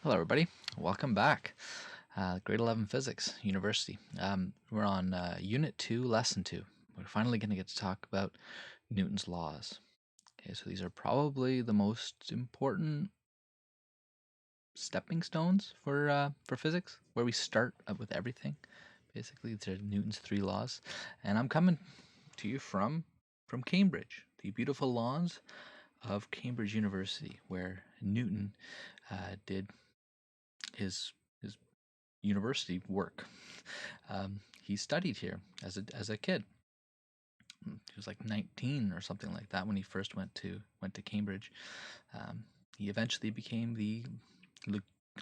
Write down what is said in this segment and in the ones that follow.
Hello, everybody. Welcome back. Grade 11 Physics, University. We're on Unit 2, Lesson 2. We're finally going to get to talk about Newton's laws. Okay, so these are probably the most important stepping stones for physics, where we start with everything. Basically, they're Newton's 3 laws. And I'm coming to you from Cambridge, the beautiful lawns of Cambridge University, where Newton did his university work. He studied here as a kid. He was like 19 or something like that when he first went to Cambridge. He eventually became the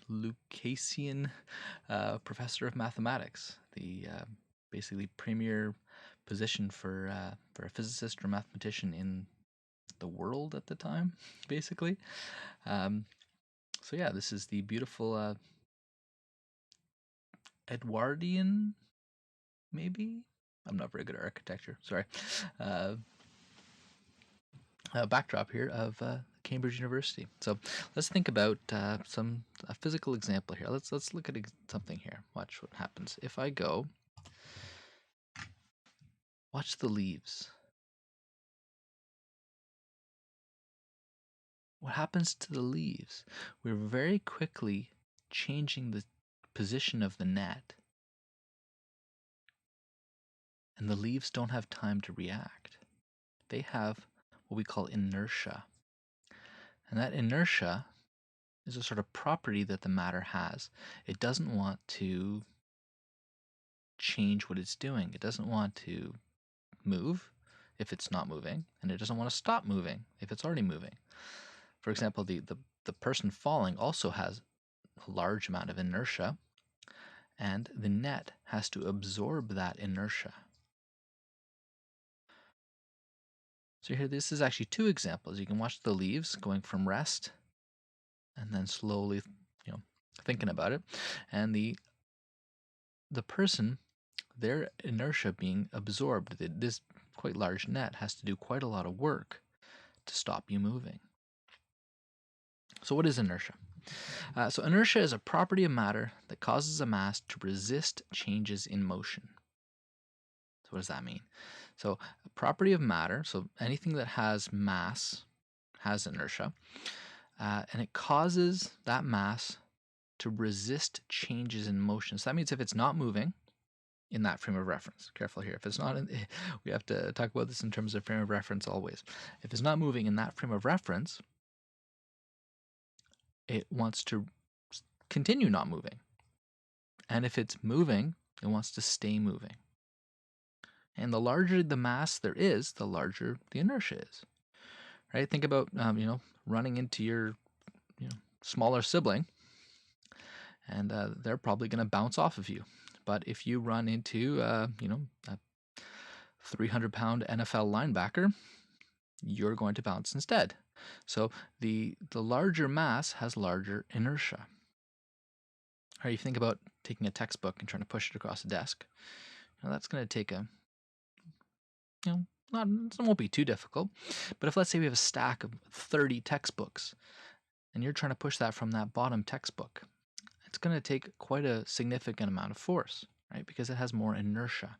Lucasian professor of mathematics, the basically premier position for a physicist or mathematician in the world at the time, basically. So yeah, this is the beautiful Edwardian, maybe? I'm not very good at architecture, sorry. Backdrop here of Cambridge University. So let's think about a physical example here. Let's look at something here. Watch what happens if I go. Watch the leaves. What happens to the leaves? We're very quickly changing the position of the net, and the leaves don't have time to react. They have what we call inertia. And that inertia is a sort of property that the matter has. It doesn't want to change what it's doing. It doesn't want to move if it's not moving, and it doesn't want to stop moving if it's already moving. For example, the person falling also has a large amount of inertia, and the net has to absorb that inertia. So here, this is actually two examples. You can watch the leaves going from rest and then slowly, thinking about it, and the person, their inertia being absorbed. This quite large net has to do quite a lot of work to stop you moving. So what is inertia? So inertia is a property of matter that causes a mass to resist changes in motion. So what does that mean? So a property of matter, so anything that has mass has inertia, and it causes that mass to resist changes in motion. So that means if it's not moving in that frame of reference, careful here, if it's not, we have to talk about this in terms of frame of reference always. If it's not moving in that frame of reference, it wants to continue not moving. And if it's moving, it wants to stay moving. And the larger the mass there is, the larger the inertia is. Right? Think about running into your smaller sibling, and they're probably going to bounce off of you. But if you run into a 300-pound NFL linebacker, you're going to bounce instead. So the larger mass has larger inertia. Or you think about taking a textbook and trying to push it across a desk. That's going to take it won't be too difficult. But if, let's say, we have a stack of 30 textbooks, and you're trying to push that from that bottom textbook, it's going to take quite a significant amount of force, right? Because it has more inertia,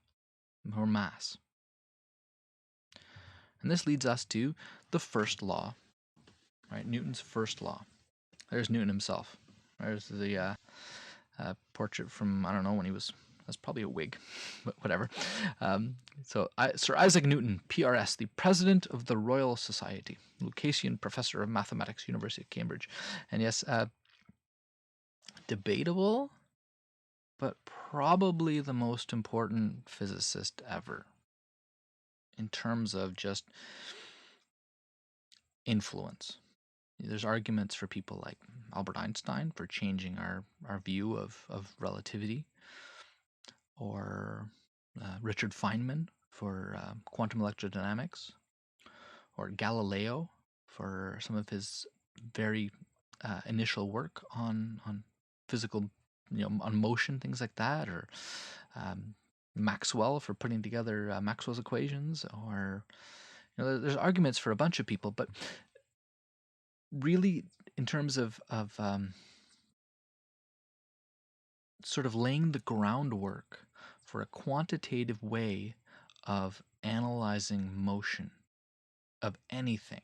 more mass. And this leads us to the first law, right? Newton's first law. There's Newton himself. There's the portrait from, I don't know, when he was, that's probably a wig, but whatever. So Sir Isaac Newton, PRS, the President of the Royal Society, Lucasian Professor of Mathematics, University of Cambridge. And yes, debatable, but probably the most important physicist ever in terms of just influence. There's arguments for people like Albert Einstein for changing our view of relativity, or Richard Feynman for quantum electrodynamics, or Galileo for some of his very initial work on physical, on motion, things like that, or Maxwell for putting together Maxwell's equations, or there's arguments for a bunch of people, but really, in terms of sort of laying the groundwork for a quantitative way of analyzing motion of anything.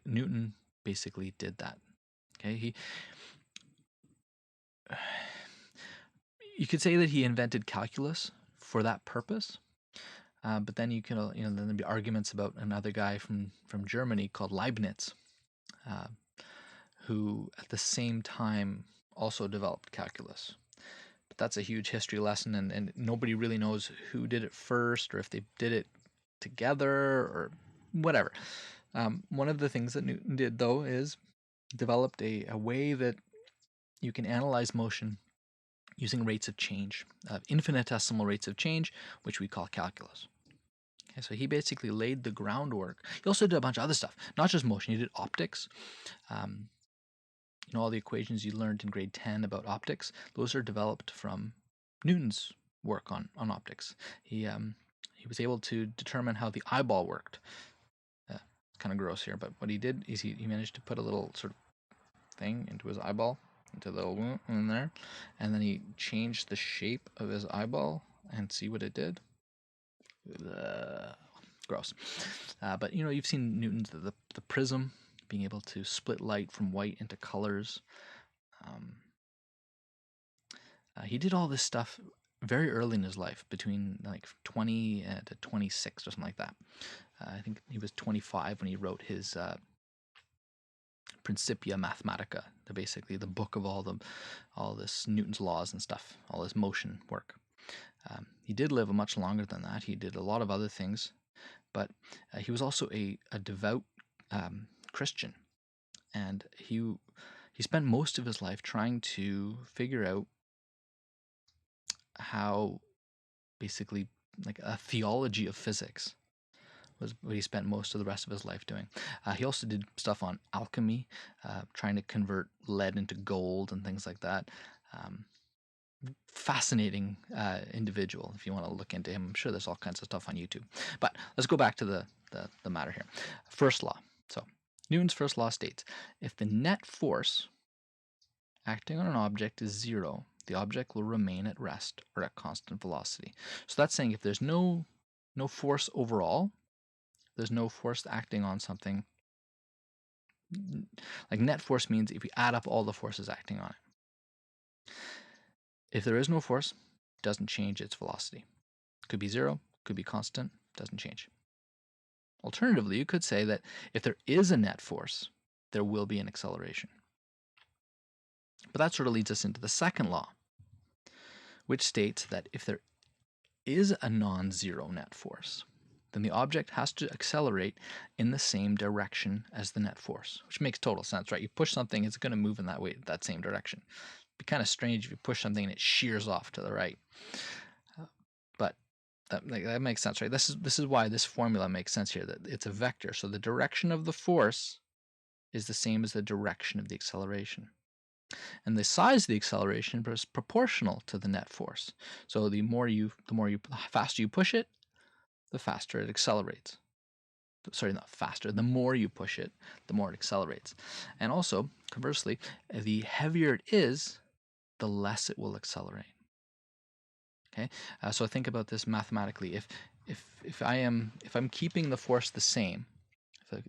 Newton basically did that. Okay, you could say that he invented calculus for that purpose, but then then there'd be arguments about another guy from Germany called Leibniz, uh, who at the same time also developed calculus. But that's a huge history lesson, and nobody really knows who did it first or if they did it together or whatever. One of the things that Newton did, though, is developed a way that you can analyze motion using rates of change, infinitesimal rates of change, which we call calculus. Okay, so he basically laid the groundwork. He also did a bunch of other stuff, not just motion. He did optics. All the equations you learned in grade 10 about optics, those are developed from Newton's work on optics. He was able to determine how the eyeball worked. Kind of gross here, but what he did is he managed to put a little sort of thing into his eyeball, into the little in there, and then he changed the shape of his eyeball and see what it did. Gross. But you've seen Newton's the prism, being able to split light from white into colors. He did all this stuff very early in his life, between like 20 to 26 or something like that. I think he was 25 when he wrote his Principia Mathematica, basically the book of all this Newton's laws and stuff, all his motion work. He did live much longer than that. He did a lot of other things, but he was also a devout Christian, and he spent most of his life trying to figure out how, basically, like a theology of physics was what he spent most of the rest of his life doing. He also did stuff on alchemy, trying to convert lead into gold and things like that. Fascinating individual. If you want to look into him, I'm sure there's all kinds of stuff on YouTube. But let's go back to the matter here. First law. So Newton's first law states, if the net force acting on an object is zero, the object will remain at rest or at constant velocity. So that's saying if there's no force overall, there's no force acting on something. Like net force means if you add up all the forces acting on it. If there is no force, it doesn't change its velocity. Could be zero, could be constant, doesn't change. Alternatively, you could say that if there is a net force, there will be an acceleration. But that sort of leads us into the second law, which states that if there is a non-zero net force, then the object has to accelerate in the same direction as the net force, which makes total sense, right? You push something, it's going to move in that same direction. It'd be kind of strange if you push something and it shears off to the right. But that makes sense, right? This is why this formula makes sense here, that it's a vector. So the direction of the force is the same as the direction of the acceleration. And the size of the acceleration is proportional to the net force. So the faster you push it, the faster it accelerates. Sorry, not faster. The more you push it, the more it accelerates. And also, conversely, the heavier it is, the less it will accelerate. Okay, so think about this mathematically. If I'm keeping the force the same,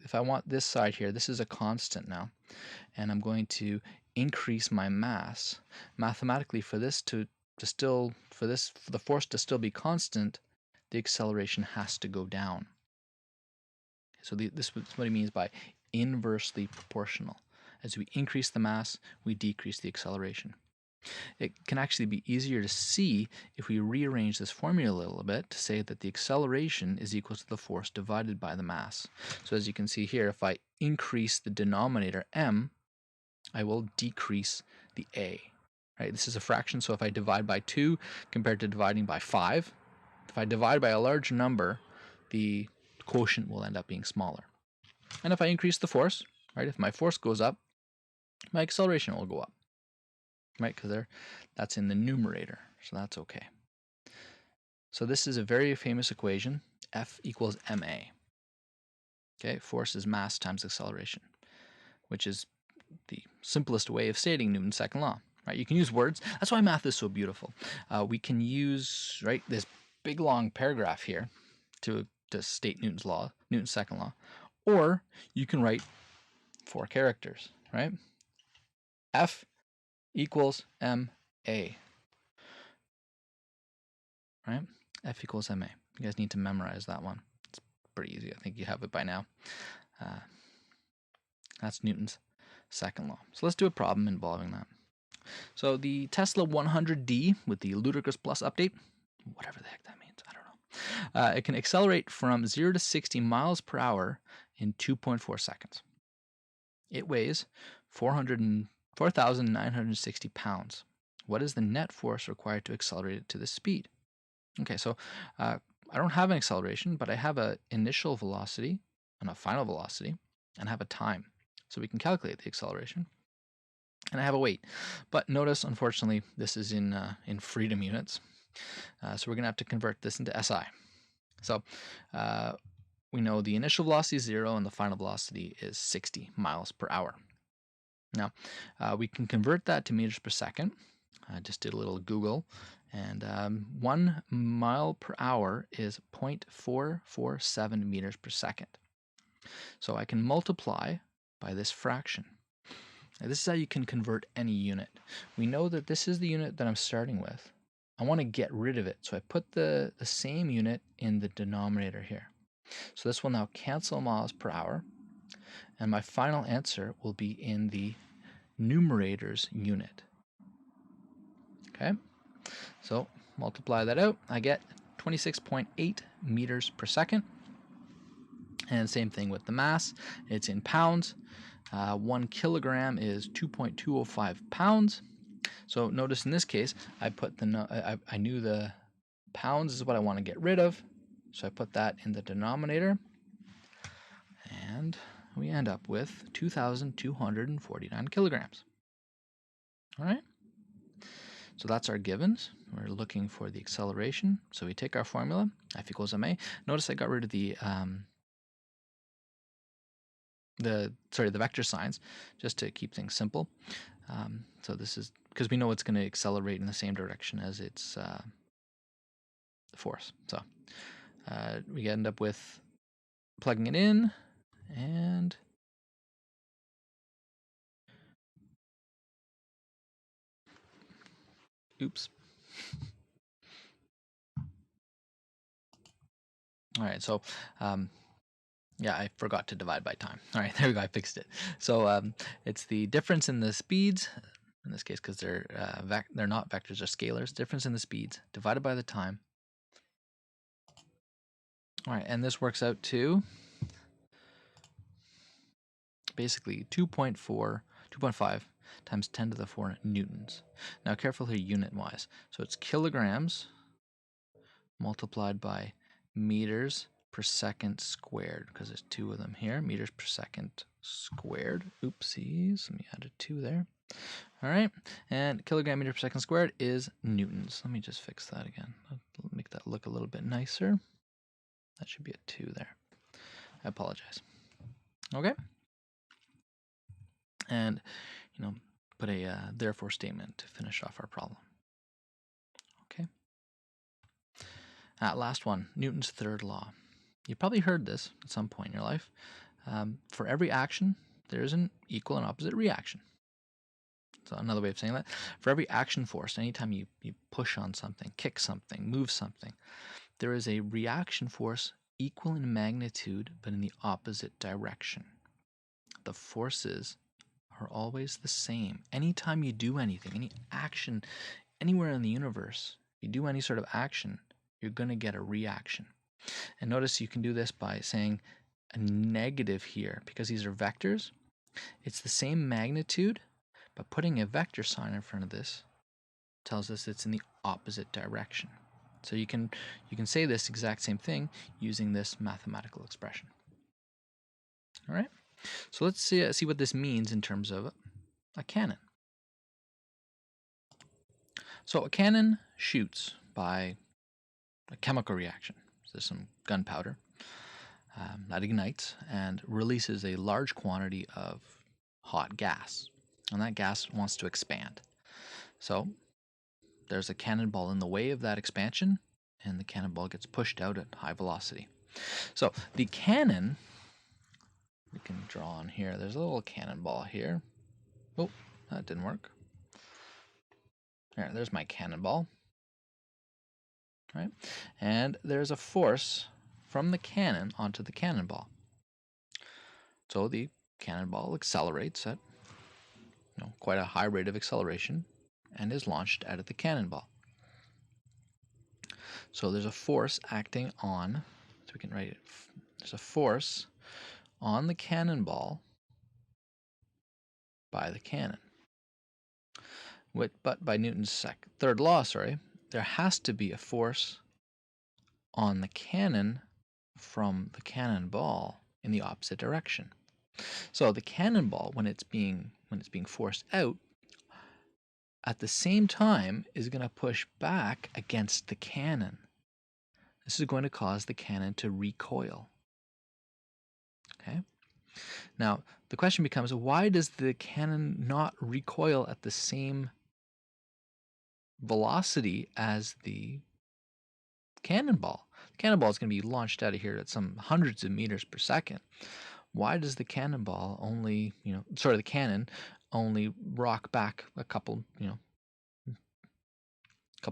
if I want this side here, this is a constant now, and I'm going to increase my mass mathematically for the force to still be constant, the acceleration has to go down. So this is what he means by inversely proportional. As we increase the mass, we decrease the acceleration. It can actually be easier to see if we rearrange this formula a little bit to say that the acceleration is equal to the force divided by the mass. So as you can see here, if I increase the denominator m, I will decrease the a. Right? This is a fraction, so if I divide by 2 compared to dividing by 5, if I divide by a large number, the quotient will end up being smaller. And if I increase the force, right, if my force goes up, my acceleration will go up. Right, because that's in the numerator, so that's okay. So this is a very famous equation, F equals ma. Okay, force is mass times acceleration, which is the simplest way of stating Newton's second law. Right? You can use words. That's why math is so beautiful. We can use this big long paragraph here to state Newton's second law, or you can write 4 characters. Right? F equals ma. Right? F equals ma. You guys need to memorize that one. It's pretty easy. I think you have it by now. That's Newton's second law. So let's do a problem involving that. So the Tesla 100D with the ludicrous plus update, whatever the heck that means, I don't know. It can accelerate from 0 to 60 miles per hour in 2.4 seconds. It weighs 4,960 pounds. What is the net force required to accelerate it to this speed? Okay, so I don't have an acceleration, but I have an initial velocity and a final velocity, and have a time. So we can calculate the acceleration. And I have a weight. But notice, unfortunately, this is in freedom units. So we're going to have to convert this into SI. So we know the initial velocity is 0 and the final velocity is 60 miles per hour. Now, we can convert that to meters per second. I just did a little Google. And 1 mile per hour is 0.447 meters per second. So I can multiply by this fraction. Now, this is how you can convert any unit. We know that this is the unit that I'm starting with. I want to get rid of it, so I put the same unit in the denominator here. So this will now cancel miles per hour, and my final answer will be in the numerator's unit. Okay, so multiply that out. I get 26.8 meters per second. And same thing with the mass. It's in pounds. 1 kilogram is 2.205 pounds. So notice in this case, I put I knew the pounds is what I want to get rid of, so I put that in the denominator, and we end up with 2,249 kilograms. All right. So that's our givens. We're looking for the acceleration. So we take our formula, F equals ma. Notice I got rid of the vector signs, just to keep things simple. So this is because we know it's going to accelerate in the same direction as its force. So we end up with plugging it in, and oops. All right, so yeah, I forgot to divide by time. All right, there we go, I fixed it. So it's the difference in the speeds, in this case because they're not vectors, they're scalars, difference in the speeds divided by the time. All right, and this works out to basically 2.5 times 10 to the 4 newtons. Now careful here unit-wise. So it's kilograms multiplied by meters per second squared, because there's 2 of them here. Meters per second squared. Oopsies, let me add a 2 there. All right, and kilogram meter per second squared is newtons. Let me just fix that again. I'll make that look a little bit nicer. That should be a 2 there. I apologize. Okay. And, put a therefore statement to finish off our problem. Okay. Last one, Newton's third law. You've probably heard this at some point in your life. For every action, there is an equal and opposite reaction. So another way of saying that, for every action force, anytime you push on something, kick something, move something, there is a reaction force equal in magnitude but in the opposite direction. The forces are always the same. Anytime you do anything, any action, anywhere in the universe, you do any sort of action, you're going to get a reaction. And notice you can do this by saying a negative here, because these are vectors. It's the same magnitude, but putting a vector sign in front of this tells us it's in the opposite direction. So you can say this exact same thing using this mathematical expression. All right. So let's see what this means in terms of a cannon. So a cannon shoots by a chemical reaction. So there's some gunpowder that ignites and releases a large quantity of hot gas, and that gas wants to expand. So there's a cannonball in the way of that expansion, and the cannonball gets pushed out at high velocity. So the cannon, we can draw on here. There's a little cannonball here. Oh, that didn't work. There's my cannonball. Right? And there's a force from the cannon onto the cannonball. So the cannonball accelerates at quite a high rate of acceleration and is launched out of the cannonball. So there's a force acting on, so we can write it, there's a force on the cannonball by the cannon. But by Newton's third law, there has to be a force on the cannon from the cannonball in the opposite direction. So the cannonball, when it's being forced out, at the same time is going to push back against the cannon. This is going to cause the cannon to recoil. Okay? Now, the question becomes, why does the cannon not recoil at the same velocity as the cannonball? The cannonball is going to be launched out of here at some hundreds of meters per second. Why does the cannonball only, the cannon only rock back a couple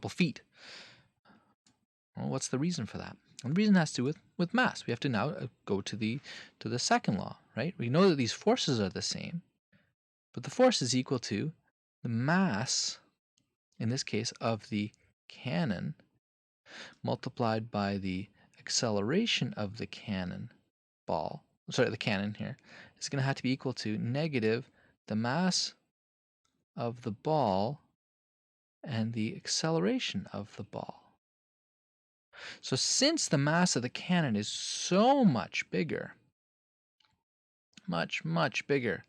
feet? Well, what's the reason for that? And the reason has to do with mass. We have to now go to the second law, right? We know that these forces are the same, but the force is equal to the mass, in this case, of the cannon multiplied by the acceleration of the cannon here. It's going to have to be equal to negative the mass of the ball and the acceleration of the ball. So since the mass of the cannon is so much bigger, much, much bigger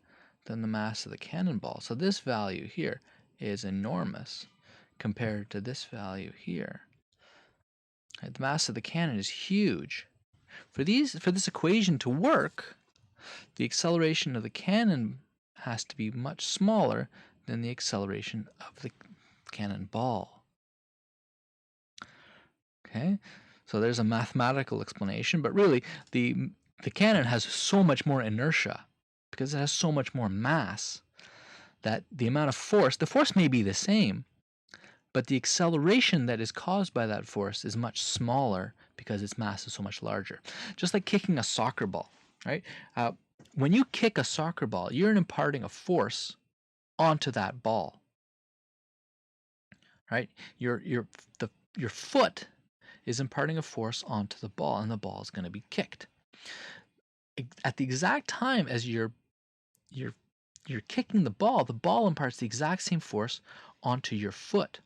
than the mass of the cannonball, so this value here is enormous compared to this value here. Right, the mass of the cannon is huge. For this equation to work, the acceleration of the cannon has to be much smaller than the acceleration of the cannonball. Okay, so there's a mathematical explanation, but really the cannon has so much more inertia because it has so much more mass that the amount of force, the force may be the same, but the acceleration that is caused by that force is much smaller because its mass is so much larger. Just like kicking a soccer ball, right? When you kick a soccer ball, you're imparting a force onto that ball, right? Your foot is imparting a force onto the ball, and the ball is going to be kicked. At the exact time as you're kicking the ball imparts the exact same force onto your foot.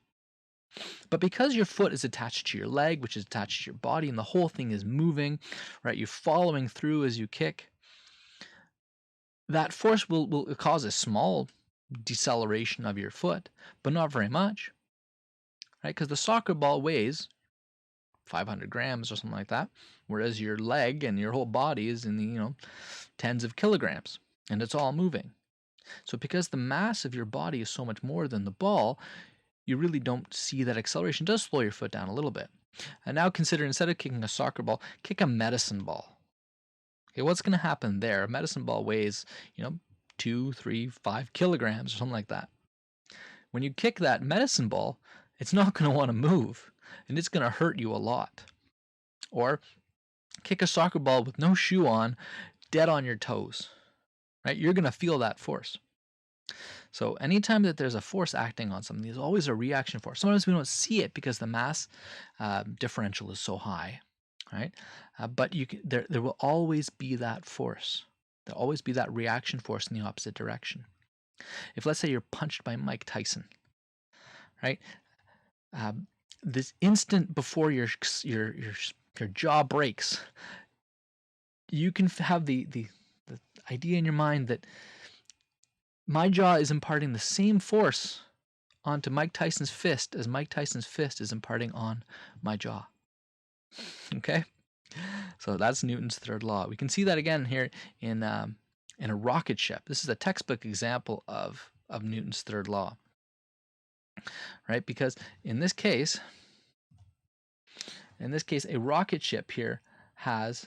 But because your foot is attached to your leg, which is attached to your body, and the whole thing is moving, right? You're following through as you kick. That force will cause a small deceleration of your foot, but not very much, right? Because the soccer ball weighs 500 grams or something like that, whereas your leg and your whole body is in the tens of kilograms, and it's all moving. So because the mass of your body is so much more than the ball, you really don't see that acceleration. It does slow your foot down a little bit. And now consider, instead of kicking a soccer ball, kick a medicine ball. Okay, what's going to happen there? A medicine ball weighs 2, 3, 5 kilograms or something like that. When you kick that medicine ball, it's not going to want to move, and it's going to hurt you a lot. Or kick a soccer ball with no shoe on, dead on your toes, right? You're going to feel that force. So anytime that there's a force acting on something, there's always a reaction force. Sometimes we don't see it because the mass differential is so high, right? But there will always be that force. There'll always be that reaction force in the opposite direction. If, let's say, you're punched by Mike Tyson, right? This instant before your jaw breaks, you can have the idea in your mind that my jaw is imparting the same force onto Mike Tyson's fist as Mike Tyson's fist is imparting on my jaw. Okay? So that's Newton's third law. We can see that again here in in a rocket ship. This is a textbook example of Newton's third law, right? Because in this case, a rocket ship here has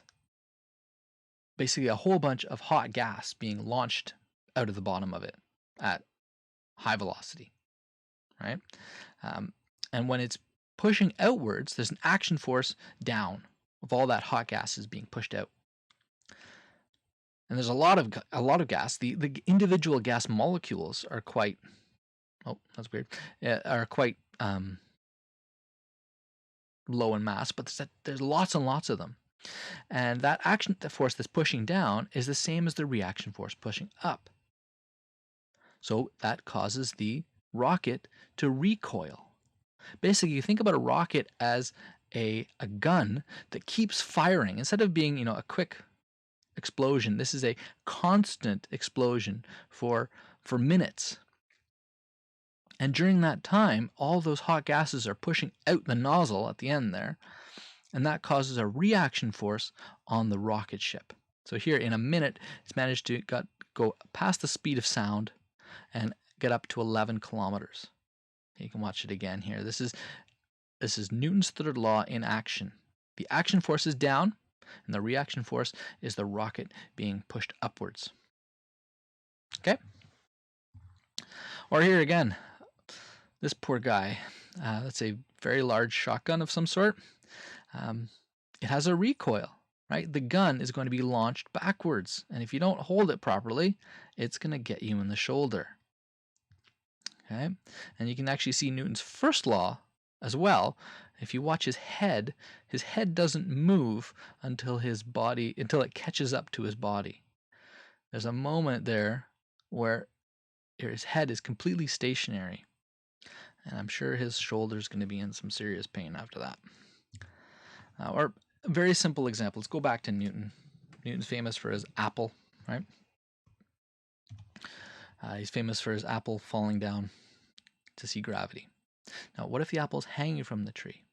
basically a whole bunch of hot gas being launched out of the bottom of it at high velocity, right? And when it's pushing outwards, there's an action force down of all that hot gas is being pushed out. And there's a lot of gas. The individual gas molecules are quite, oh, that's weird, are quite low in mass, but there's lots and lots of them. And that action force that's pushing down is the same as the reaction force pushing up. So that causes the rocket to recoil. Basically, you think about a rocket as a gun that keeps firing. Instead of being, a quick explosion, this is a constant explosion for minutes. And during that time, all those hot gases are pushing out the nozzle at the end there, and that causes a reaction force on the rocket ship. So here in a minute, it's managed to go past the speed of sound and get up to 11 kilometers. You can watch it again here. This is Newton's third law in action. The action force is down, and the reaction force is the rocket being pushed upwards. Okay? Or here again, this poor guy. That's a very large shotgun of some sort. It has a recoil, right? The gun is going to be launched backwards, and if you don't hold it properly, it's going to get you in the shoulder. Okay? And you can actually see Newton's first law as well. If you watch his head doesn't move until it catches up to his body. There's a moment there where his head is completely stationary. And I'm sure his shoulder's going to be in some serious pain after that. Or a very simple example. Let's go back to Newton. Newton's famous for his apple, right? He's famous for his apple falling down to see gravity. Now, what if the apple's hanging from the tree?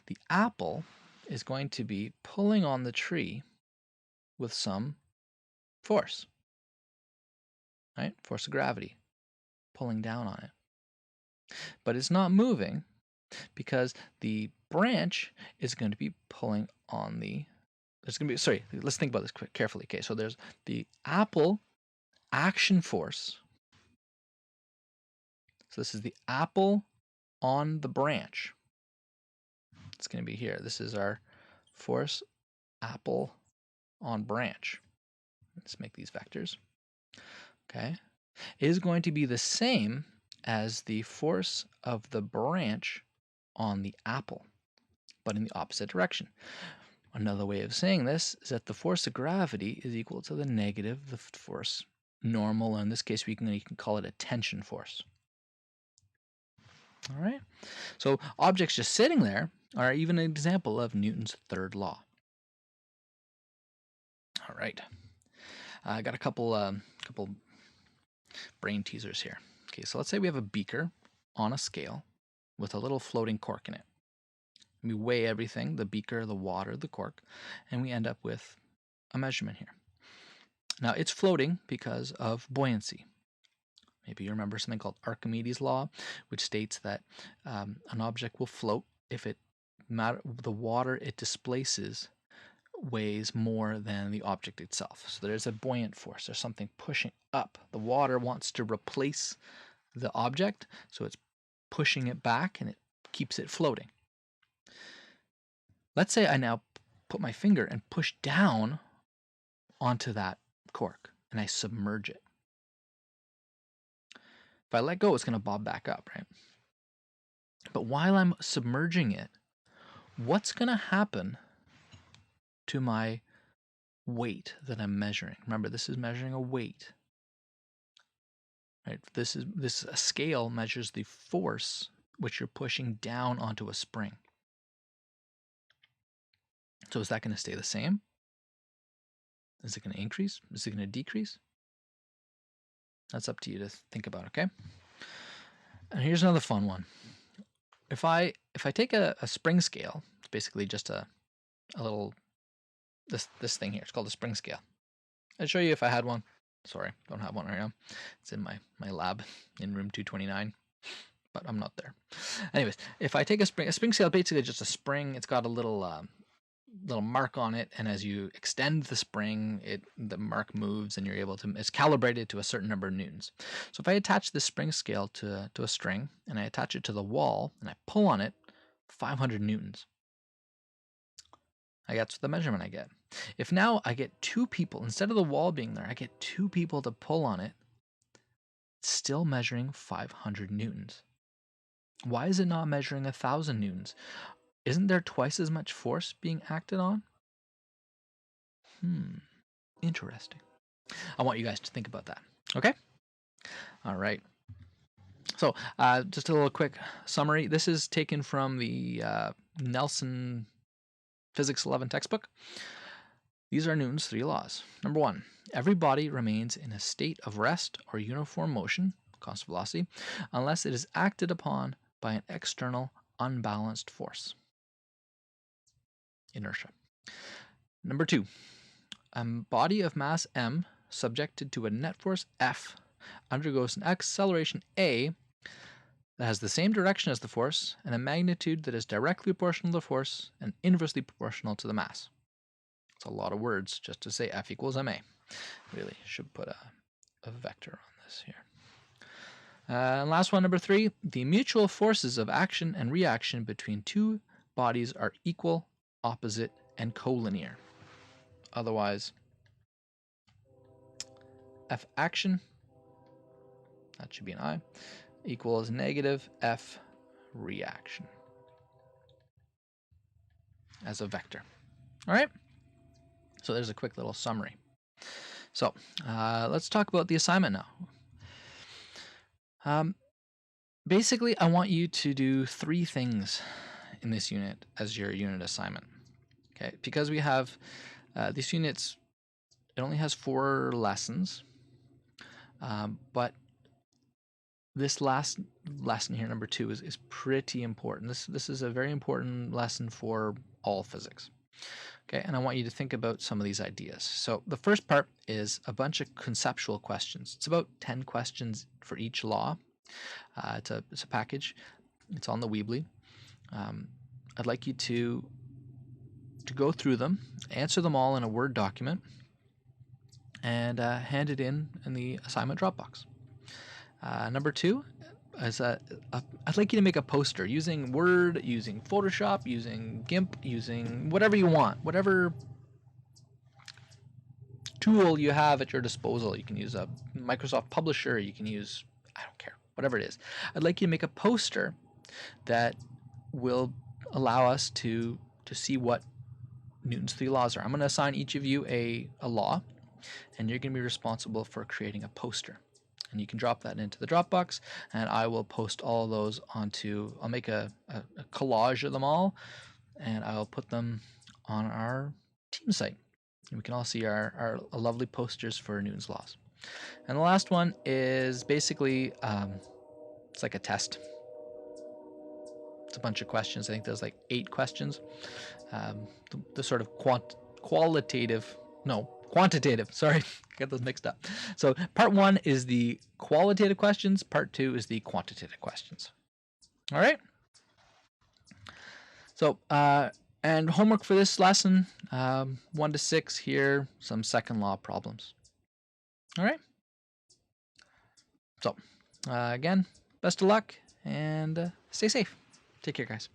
The apple is going to be pulling on the tree with some force, right? Force of gravity, pulling down on it. But it's not moving because the branch is going to be pulling on let's think about this carefully. Okay, so there's the apple action force. So this is the apple on the branch. It's going to be here. This is our force apple on branch. Let's make these vectors. Okay. It is going to be the same as the force of the branch on the apple, but in the opposite direction. Another way of saying this is that the force of gravity is equal to the negative the force normal. In this case, you can call it a tension force. All right. So objects just sitting there are even an example of Newton's third law. All right. I got a couple brain teasers here. Okay, so let's say we have a beaker on a scale with a little floating cork in it. We weigh everything, the beaker, the water, the cork, and we end up with a measurement here. Now, it's floating because of buoyancy. Maybe you remember something called Archimedes' law, which states that an object will float if the water it displaces weighs more than the object itself. So there's a buoyant force. There's something pushing up. The water wants to replace the object, so it's pushing it back and it keeps it floating. Let's say I now put my finger and push down onto that cork and I submerge it. If I let go, it's going to bob back up, right? But while I'm submerging it, what's going to happen to my weight that I'm measuring? Remember, this is measuring a weight. Right? This scale measures the force which you're pushing down onto a spring. So is that going to stay the same? Is it going to increase? Is it going to decrease? That's up to you to think about, okay? And here's another fun one. If I take a spring scale, it's basically just a little this thing here. It's called a spring scale. I'd show you if I had one. Sorry, don't have one right now. It's in my lab in room 229, but I'm not there. Anyways, if I take a spring scale, basically just a spring. It's got a little little mark on it, and as you extend the spring, the mark moves, and you're able to. It's calibrated to a certain number of newtons. So if I attach this spring scale to a string, and I attach it to the wall, and I pull on it, 500 newtons. That's the measurement I get. If now I get two people, instead of the wall being there, I get two people to pull on it, it's still measuring 500 newtons. Why is it not measuring 1,000 newtons? Isn't there twice as much force being acted on? Interesting. I want you guys to think about that. Okay? All right. So just a little quick summary. This is taken from the Nelson Physics 11 textbook. These are Newton's 3 laws. Number 1, every body remains in a state of rest or uniform motion, constant velocity, unless it is acted upon by an external unbalanced force, inertia. Number 2, a body of mass m subjected to a net force F undergoes an acceleration A that has the same direction as the force and a magnitude that is directly proportional to the force and inversely proportional to the mass. It's a lot of words just to say F equals ma. Really should put a vector on this here. And last one, number 3, the mutual forces of action and reaction between two bodies are equal, opposite, and collinear. Otherwise, F action, that should be an I, equals negative F reaction as a vector. All right? So there's a quick little summary. So let's talk about the assignment now. Basically, I want you to do 3 things in this unit as your unit assignment. Okay, because we have these units, it only has 4 lessons, but this last lesson here, number 2, is pretty important. This is a very important lesson for all physics. Okay, and I want you to think about some of these ideas. So the first part is a bunch of conceptual questions. It's about 10 questions for each law. It's a package. It's on the Weebly. I'd like you to go through them, answer them all in a Word document, and hand it in the assignment Dropbox. Number 2 is I'd like you to make a poster using Word, using Photoshop, using GIMP, using whatever you want, whatever tool you have at your disposal. You can use a Microsoft Publisher, you can use, I don't care, whatever it is. I'd like you to make a poster that will allow us to see what Newton's 3 laws are. I'm going to assign each of you a law, and you're going to be responsible for creating a poster. And you can drop that into the Dropbox, and I will post all of those onto, I'll make a collage of them all, and I'll put them on our team site. And we can all see our lovely posters for Newton's laws. And the last one is basically, it's like a test. It's a bunch of questions. I think there's like 8 questions. The sort of quantitative, sorry, get those mixed up. So part 1 is the qualitative questions, part 2 is the quantitative questions. All right? So, and homework for this lesson, 1 to 6 here, some second law problems. All right? So, again, best of luck, and stay safe. Take care, guys.